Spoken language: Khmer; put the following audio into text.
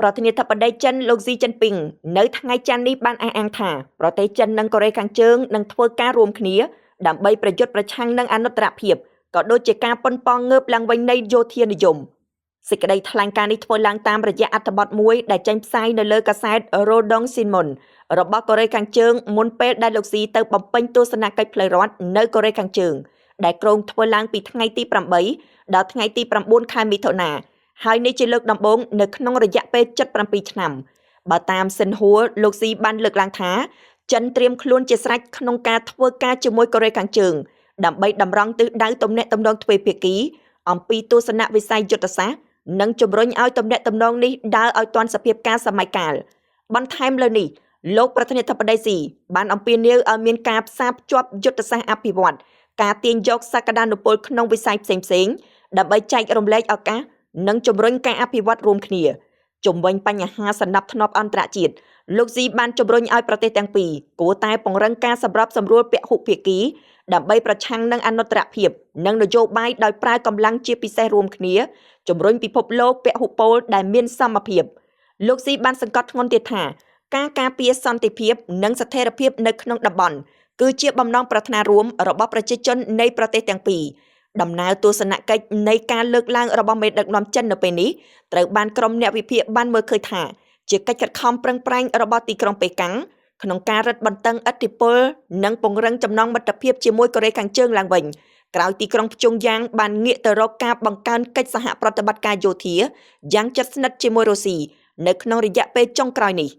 ប្រធានាធិបតីចិនលោកស៊ីជីនពីងនៅថ្ងៃច័ន្ទនេះបានអះអាងថាប្រទេសចិននិងកូរ៉េខាងជើងនឹងធ្វើការរួមគ្នាដើម្បីប្រយុទ្ធប្រឆាំងនឹងអនុត្តរភាពក៏ដូចជាការប៉ុនប៉ងងើបឡើងវិញនៃយោធានិយមសេចក្តីថ្លែងការណ៍នេះធ្វើឡើងតាមរយៈអត្ថបទមួយដែលចេញផ្សាយនៅលើកាសែត Rodong Sinmun របស់កូរ៉េខាងជើងមុនពេលដែលលោកស៊ីទៅបំពេញទស្សនកិច្ចផ្លូវរដ្ឋនៅកូរ៉េខាងជើងដែលក្រុងធ្វើឡើងពីថ្ងៃទី8ដល់ថ្ងៃទី9ខែមិថុនាហើយនេះជាលើកដំបូងនៅក្នុងរយៈពេល77ឆ្នាំបើតាមសិនហួរលោកស៊ីបានលើកឡើងថាចិនត្រៀមខ្លួនជាស្រេចក្នុងការធ្វើការជាមួយកូរ៉េខាងជើងដើម្បីតម្រង់ទិសដៅទំនាក់ទំនងទ្វេភាគីអំពីទស្សនវិស័យយុទ្ធសាស្ត្រនិងជំរុញឲ្យទំនាក់ទំនងនេះដើរឲ្យទាន់សភាពការសម័យកាលបន្ថែមលើនេះលោកប្រធានាធិបតីស៊ីបានអំពាវនាវឲ្យមានការផ្សារភ្ជាប់យុទ្ធសាស្ត្រអភិវឌ្ឍការទាញយកសក្តានុពលក្នុងវិស័យផ្សេងៗដើម្បីចែករំលែកឱកាសនិងជំរុញការអភិវឌ្ឍរួមគ្នាជំវិញបញ្ហាសណ្ដាប់ធ្នាប់អន្តរជាតិលោកស៊ីបានជំរុញឲ្យប្រទេសទាំងពីរគួរតែពង្រឹងការសម្របសម្រួលពហុភាគីដើម្បីប្រឆាំងនឹងអនុត្តរភាពនិងនយោបាយដោយប្រើកម្លាំងជាពិសេសរួមគ្នាជំរុញពិភពលោកពហុពលដែលមានសមភាពលោកស៊ីបានសង្កត់ធ្ងន់ទៀតថាការការពារសន្តិភាពនិងស្ថិរភាពនៅក្នុងតំបន់គឺជាបំណងប្រាថ្នារួមរបស់ប្រជាជននៃប្រទេសទាំងពីរដំណើរទស្សនកិច្ចនៃការលើកឡើងរបស់មេដឹកនាំចិននៅពេលនេះត្រូវបានក្រុមអ្នកវិភាគបានមើលឃើញថាជាកិច្ចខិតខំប្រឹងប្រែងរបស់ទីក្រុងប៉េកាំងក្នុងការរឹតបន្តឹងឥទ្ធិពលនិងពង្រឹងចំណងមិត្តភាពជាមួយកូរ៉េខាងជើងឡើងវិញក្រោយទីក្រុងព្យុងយ៉ាងបានងាកទៅរកការបង្កើនកិច្ចសហប្រតិបត្តិការយោធាយ៉ាងជិតស្និទ្ធជាមួយរុស្ស៊ីនៅក្នុងរយៈពេលចុងក្រោយនេះ